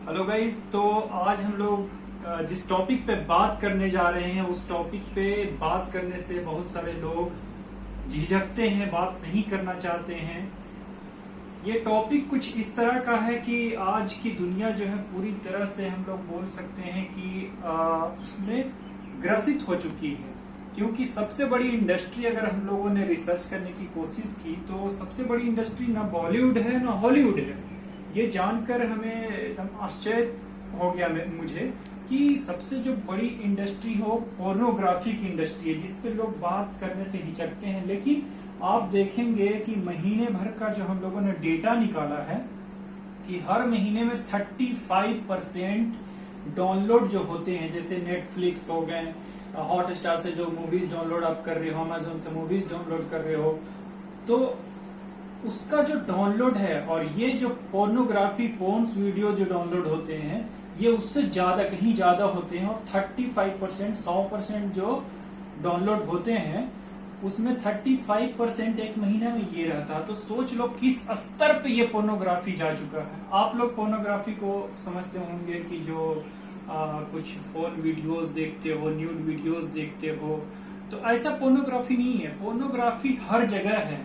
Hello guys. तो आज हम लोग जिस टॉपिक पे बात करने जा रहे हैं उस टॉपिक पे बात करने से बहुत सारे लोग झिझकते हैं, बात नहीं करना चाहते हैं। ये टॉपिक कुछ इस तरह का है कि आज की दुनिया जो है पूरी तरह से हम लोग बोल सकते हैं कि उसमें ग्रसित हो चुकी है। क्योंकि सबसे बड़ी इंडस्ट्री अगर हम लोगों ने रिसर्च करने की कोशिश की तो सबसे बड़ी इंडस्ट्री ना बॉलीवुड है ना हॉलीवुड है। ये जानकर हमें एकदम आश्चर्य हो गया मुझे कि सबसे जो बड़ी इंडस्ट्री हो पोर्नोग्राफी की इंडस्ट्री है, जिसपे लोग बात करने से हिचकते हैं। लेकिन आप देखेंगे कि महीने भर का जो हम लोगों ने डेटा निकाला है कि हर महीने में 35% डाउनलोड जो होते हैं, जैसे नेटफ्लिक्स हो गए, हॉटस्टार से जो मूवीज डाउनलोड आप कर रहे हो, अमेजोन से मूवीज डाउनलोड कर रहे हो, तो उसका जो डाउनलोड है और ये जो पोर्नोग्राफी पोर्न्स वीडियो जो डाउनलोड होते हैं ये उससे ज्यादा कहीं ज्यादा होते हैं। और 35% 100% जो डाउनलोड होते हैं उसमें 35% एक महीने में ये रहता है। तो सोच लो किस स्तर पे ये पोर्नोग्राफी जा चुका है। आप लोग पोर्नोग्राफी को समझते होंगे कि जो कुछ पोर्न वीडियोस देखते हो, न्यूड वीडियोस देखते हो, तो ऐसा पोर्नोग्राफी नहीं है। पोर्नोग्राफी हर जगह है।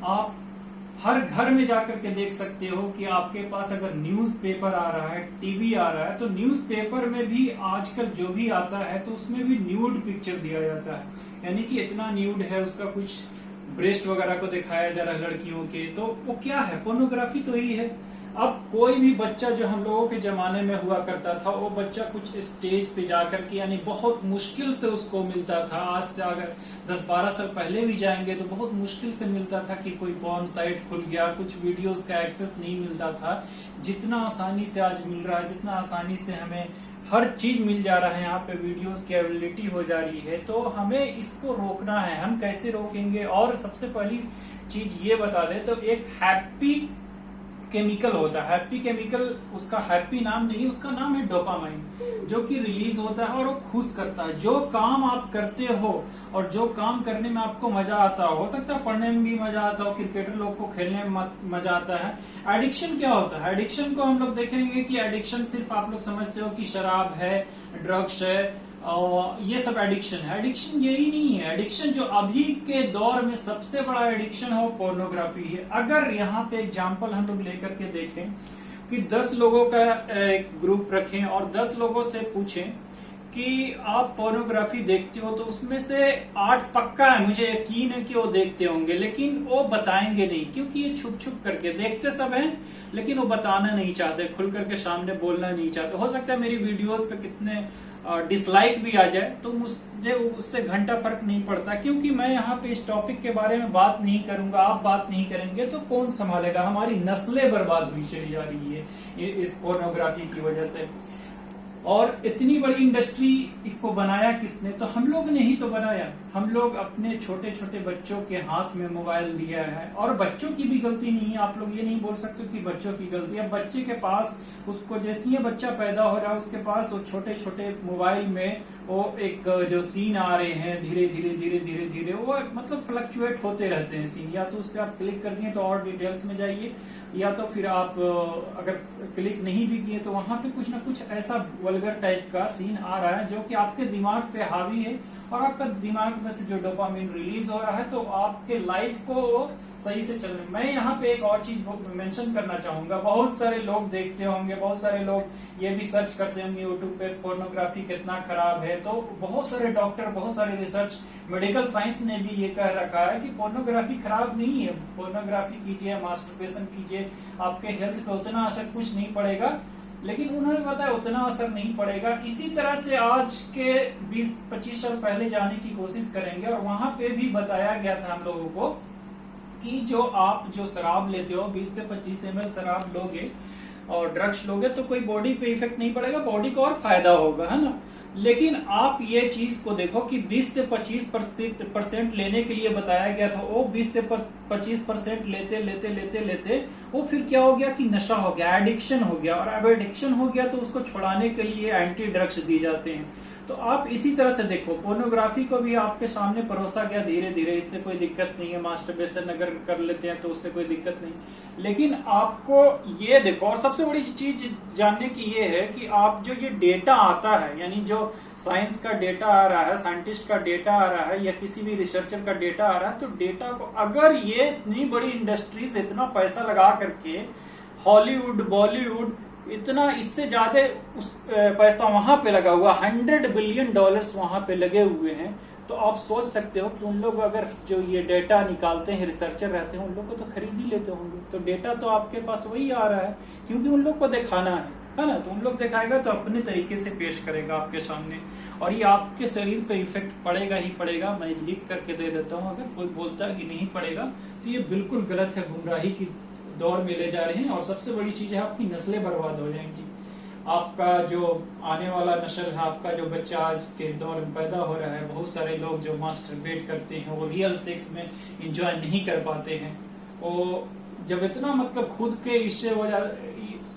आप हर घर में जाकर के देख सकते हो कि आपके पास अगर न्यूज़पेपर आ रहा है, टीवी आ रहा है, तो न्यूज़पेपर में भी आजकल जो भी आता है तो उसमें भी न्यूड पिक्चर दिया जाता है। यानी कि इतना न्यूड है, उसका कुछ ब्रेस्ट वगैरह को दिखाया जा रहा है लड़कियों के, तो वो क्या है? पोर्नोग्राफी तो ही है। अब कोई भी बच्चा जो हम लोगों के जमाने में हुआ करता था, वो बच्चा कुछ स्टेज पे जाकर के, यानी बहुत मुश्किल से उसको मिलता था। आज से अगर 10-12 साल पहले भी जाएंगे तो बहुत मुश्किल से मिलता था कि कोई पॉर्न साइट खुल गया, कुछ वीडियोस का एक्सेस नहीं मिलता था। जितना आसानी से आज मिल रहा है, जितना आसानी से हमें हर चीज मिल जा रहा है, यहाँ पे वीडियोस की अवेलेबिलिटी हो जा रही है। तो हमें इसको रोकना है। हम कैसे रोकेंगे? और सबसे पहली चीज ये बता दें तो एक हैप्पी केमिकल होता है। हैप्पी केमिकल, उसका हैप्पी नाम नहीं, उसका नाम है डोपामाइन, जो कि रिलीज होता है और वो खुश करता है। जो काम आप करते हो और जो काम करने में आपको मजा आता हो सकता है पढ़ने में भी मजा आता हो, क्रिकेटर लोग को खेलने में मजा आता है। एडिक्शन क्या होता है? एडिक्शन को हम लोग देखेंगे कि एडिक्शन सिर्फ आप लोग समझते हो कि शराब है, ड्रग्स है, और ये सब एडिक्शन है। एडिक्शन यही नहीं है। एडिक्शन जो अभी के दौर में सबसे बड़ा एडिक्शन है वो पोर्नोग्राफी है। अगर यहाँ पे एग्जांपल हम लोग लेकर के देखें कि 10 लोगों का एक ग्रुप रखें और 10 लोगों से पूछें कि आप पोर्नोग्राफी देखते हो, तो उसमें से 8 पक्का है, मुझे यकीन है कि वो देखते होंगे, लेकिन वो बताएंगे नहीं। क्योंकि ये छुप छुप करके देखते सब हैं, लेकिन वो बताना नहीं चाहते, खुल करके सामने बोलना नहीं चाहते। हो सकता है मेरी वीडियोस पे कितने डिसलाइक भी आ जाए, तो मुझे उससे घंटा फर्क नहीं पड़ता, क्योंकि मैं यहाँ पे इस टॉपिक के बारे में बात नहीं करूंगा। आप बात नहीं करेंगे तो कौन संभालेगा? हमारी नस्लें बर्बाद हुई चली जा रही है इस पोर्नोग्राफी की वजह से। और इतनी बड़ी इंडस्ट्री, इसको बनाया किसने? तो हम लोग ने ही तो बनाया। हम लोग अपने छोटे छोटे बच्चों के हाथ में मोबाइल दिया है, और बच्चों की भी गलती नहीं है। आप लोग ये नहीं बोल सकते कि बच्चों की गलती है। बच्चे के पास, उसको जैसे ही बच्चा पैदा हो रहा है उसके पास वो छोटे छोटे मोबाइल में वो एक जो सीन आ रहे हैं, धीरे धीरे धीरे धीरे धीरे वो मतलब फ्लक्चुएट होते रहते हैं सीन। या तो उस पर आप क्लिक कर दिए तो और डिटेल्स में जाइए, या तो फिर आप अगर क्लिक नहीं भी किए तो वहां पे कुछ ना कुछ ऐसा वल्गर टाइप का सीन आ रहा है जो कि आपके दिमाग पे हावी है, और आपका दिमाग में से जो डोपामिन रिलीज हो रहा है तो आपके लाइफ को सही से चलने। मैं यहाँ पे एक और चीज मेंशन करना चाहूंगा। बहुत सारे लोग देखते होंगे, बहुत सारे लोग ये भी सर्च करते होंगे यूट्यूब पे पोर्नोग्राफी कितना खराब है। तो बहुत सारे डॉक्टर, बहुत सारे रिसर्च, मेडिकल साइंस ने भी ये कह रखा है कि पोर्नोग्राफी खराब नहीं है। पोर्नोग्राफी कीजिए, मास्टरबेशन कीजिए, आपके हेल्थ पे उतना असर कुछ नहीं पड़ेगा। लेकिन उन्होंने बताया उतना असर नहीं पड़ेगा। इसी तरह से आज के 20-25 साल पहले जाने की कोशिश करेंगे, और वहां पे भी बताया गया था हम लोगों को कि जो शराब लेते हो, 20 से 25 ml शराब लोगे और ड्रग्स लोगे तो कोई बॉडी पे इफेक्ट नहीं पड़ेगा, बॉडी को और फायदा होगा, है ना। लेकिन आप ये चीज को देखो कि 20 से 25% लेने के लिए बताया गया था, वो 20 से 25% लेते लेते लेते लेते वो फिर क्या हो गया कि नशा हो गया, एडिक्शन हो गया। और अब एडिक्शन हो गया तो उसको छुड़ाने के लिए एंटी ड्रग्स दिए जाते हैं। तो आप इसी तरह से देखो, पोर्नोग्राफी को भी आपके सामने परोसा गया धीरे धीरे, इससे कोई दिक्कत नहीं है, मास्टरबेशन अगर कर लेते हैं तो उससे कोई दिक्कत नहीं। लेकिन आपको ये देखो, और सबसे बड़ी चीज जानने की ये है कि आप जो ये डेटा आता है, यानी जो साइंस का डेटा आ रहा है, साइंटिस्ट का डेटा आ रहा है, या किसी भी रिसर्चर का डेटा आ रहा है, तो डेटा को अगर ये इतनी बड़ी इंडस्ट्रीज इतना पैसा लगा करके, हॉलीवुड, बॉलीवुड, इतना इससे ज्यादा उस पैसा वहां पे लगा हुआ, $100 बिलियन वहां पे लगे हुए हैं, तो आप सोच सकते हो कि उन लोग अगर जो ये डेटा निकालते हैं, रिसर्चर रहते हैं, उन लोग को तो खरीद ही लेते होंगे। तो डेटा तो आपके पास वही आ रहा है, क्योंकि उन लोग को दिखाना है ना, तो उन लोग दिखाएगा तो अपने तरीके से पेश करेगा आपके सामने, और ये आपके शरीर पे इफेक्ट पड़ेगा ही पड़ेगा। मैं लिख करके दे देता हूँ, अगर कोई बोलता है कि नहीं पड़ेगा तो ये बिल्कुल गलत है, गुमराही की दौर में ले जा रहे हैं। और सबसे बड़ी चीज है, आपकी नस्लें बर्बाद हो जाएंगी। आपका जो आने वाला नस्ल है, आपका जो बच्चा आज के दौर में पैदा हो रहा है, बहुत सारे लोग जो मास्टरबेट करते हैं, वो रियल सेक्स में एंजॉय नहीं कर पाते हैं। वो जब इतना मतलब खुद के इससे वजह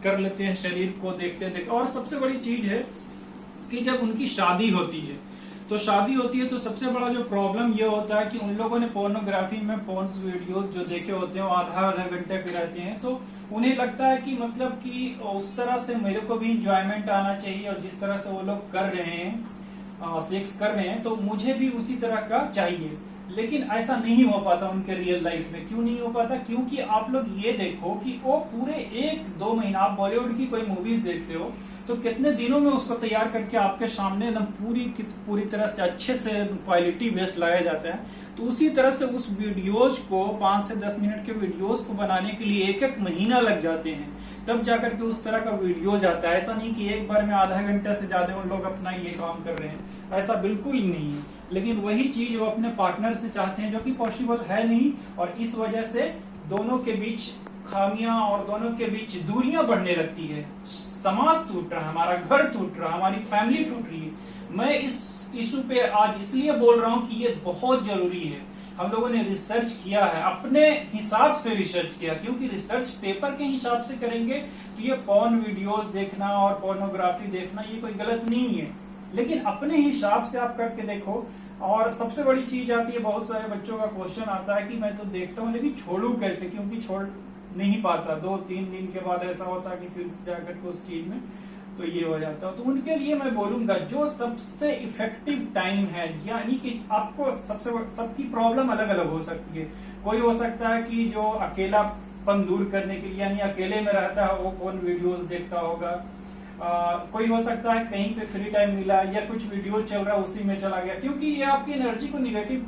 कर लेते हैं, शरीर को देखते देखते। और सबसे बड़ी चीज है कि जब उनकी शादी होती है, तो शादी होती है तो सबसे बड़ा जो प्रॉब्लम ये होता है कि उन लोगों ने पोर्नोग्राफी में पोर्न्स वीडियोस जो देखे होते हैं, वो आधा घंटे पे रहते हैं, तो उन्हें लगता है कि मतलब कि उस तरह से मेरे को भी इंजॉयमेंट आना चाहिए, और जिस तरह से वो लोग कर रहे हैं, सेक्स कर रहे हैं, तो मुझे भी उसी तरह का चाहिए। लेकिन ऐसा नहीं हो पाता उनके रियल लाइफ में। क्यों नहीं हो पाता? क्योंकि आप लोग ये देखो कि वो पूरे 1-2 महीना, आप बॉलीवुड की कोई मूवीज देखते हो तो कितने दिनों में उसको तैयार करके आपके सामने एकदम पूरी तरह से अच्छे से क्वालिटी बेस्ड लाया जाता है। तो उसी तरह से उस वीडियोज को, 5 से 10 मिनट के वीडियोज को बनाने के लिए 1-1 महीना लग जाते हैं, तब जाकर के उस तरह का वीडियो जाता है। ऐसा नहीं कि एक बार में आधा घंटा से ज्यादा उन लोग अपना ये काम कर रहे हैं, ऐसा बिल्कुल ही नहीं है। लेकिन वही चीज वो अपने पार्टनर से चाहते हैं, जो कि पॉसिबल है नहीं, और इस वजह से दोनों के बीच खामियां और दोनों के बीच दूरियां बढ़ने लगती है। समाज टूट रहा है, हमारा घर टूट रहा है, हमारी फैमिली टूट रही है। मैं इस इशू पे आज इसलिए बोल रहा हूँ कि ये बहुत जरूरी है। हम लोगों ने रिसर्च किया है, अपने हिसाब से रिसर्च किया, क्योंकि रिसर्च पेपर के हिसाब से करेंगे तो ये पॉर्न वीडियोस देखना और पोर्नोग्राफी देखना ये कोई गलत नहीं है, लेकिन अपने हिसाब से आप करके देखो। और सबसे बड़ी चीज आती है, बहुत सारे बच्चों का क्वेश्चन आता है कि मैं तो देखता हूँ लेकिन छोड़ू कैसे, क्योंकि छोड़ नहीं पाता। 2-3 दिन के बाद ऐसा होता है कि फिर जाकर के उस चीज में तो ये हो जाता है। तो उनके लिए मैं बोलूंगा जो सबसे इफेक्टिव टाइम है, यानी कि आपको सबकी प्रॉब्लम अलग अलग हो सकती है। कोई हो सकता है कि जो अकेलापन दूर करने के लिए, यानी अकेले में रहता है, वो कौन वीडियोस देखता होगा। कोई हो सकता है कहीं पे फ्री टाइम मिला या कुछ वीडियो चल रहा है उसी में चला गया, क्योंकि ये आपकी एनर्जी को निगेटिव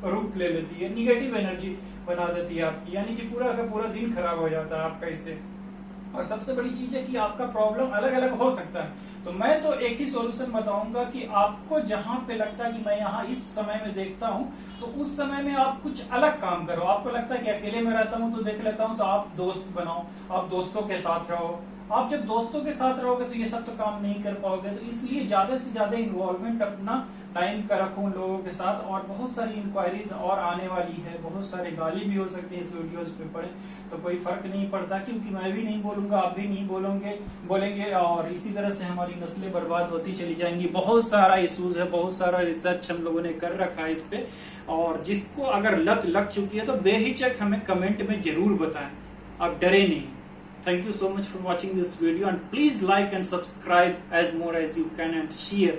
रूप ले लेती है, निगेटिव एनर्जी बना देती है आपकी, यानी कि पूरा का पूरा दिन खराब हो जाता है आपका इससे। और सबसे बड़ी चीज है कि आपका प्रॉब्लम अलग अलग हो सकता है। तो मैं तो एक ही सॉल्यूशन बताऊंगा कि आपको जहां पे लगता है कि मैं यहाँ इस समय में देखता हूँ, तो उस समय में आप कुछ अलग काम करो। आपको लगता है कि अकेले में रहता हूँ तो देख लेता हूँ, तो आप दोस्त बनाओ, आप दोस्तों के साथ रहो। आप जब दोस्तों के साथ रहोगे तो ये सब तो काम नहीं कर पाओगे, तो इसलिए ज्यादा से ज्यादा इन्वॉल्वमेंट अपना टाइम का रखो उन लोगों के साथ। और बहुत सारी इंक्वायरीज और आने वाली है, बहुत सारे गाली भी हो सकती है इस वीडियोस पे पड़े, तो कोई फर्क नहीं पड़ता, क्योंकि मैं भी नहीं बोलूंगा, आप भी नहीं बोलेंगे, और इसी तरह से हमारी नस्लें बर्बाद होती चली जाएंगी। बहुत सारा इशूज है, बहुत सारा रिसर्च हम लोगों ने कर रखा है इस पे, और जिसको अगर लत लग चुकी है तो बेहिचक हमें कमेंट में जरूर बताएं, आप डरे नहीं। Thank you so much for watching this video, and please like and subscribe as more as you can, and share.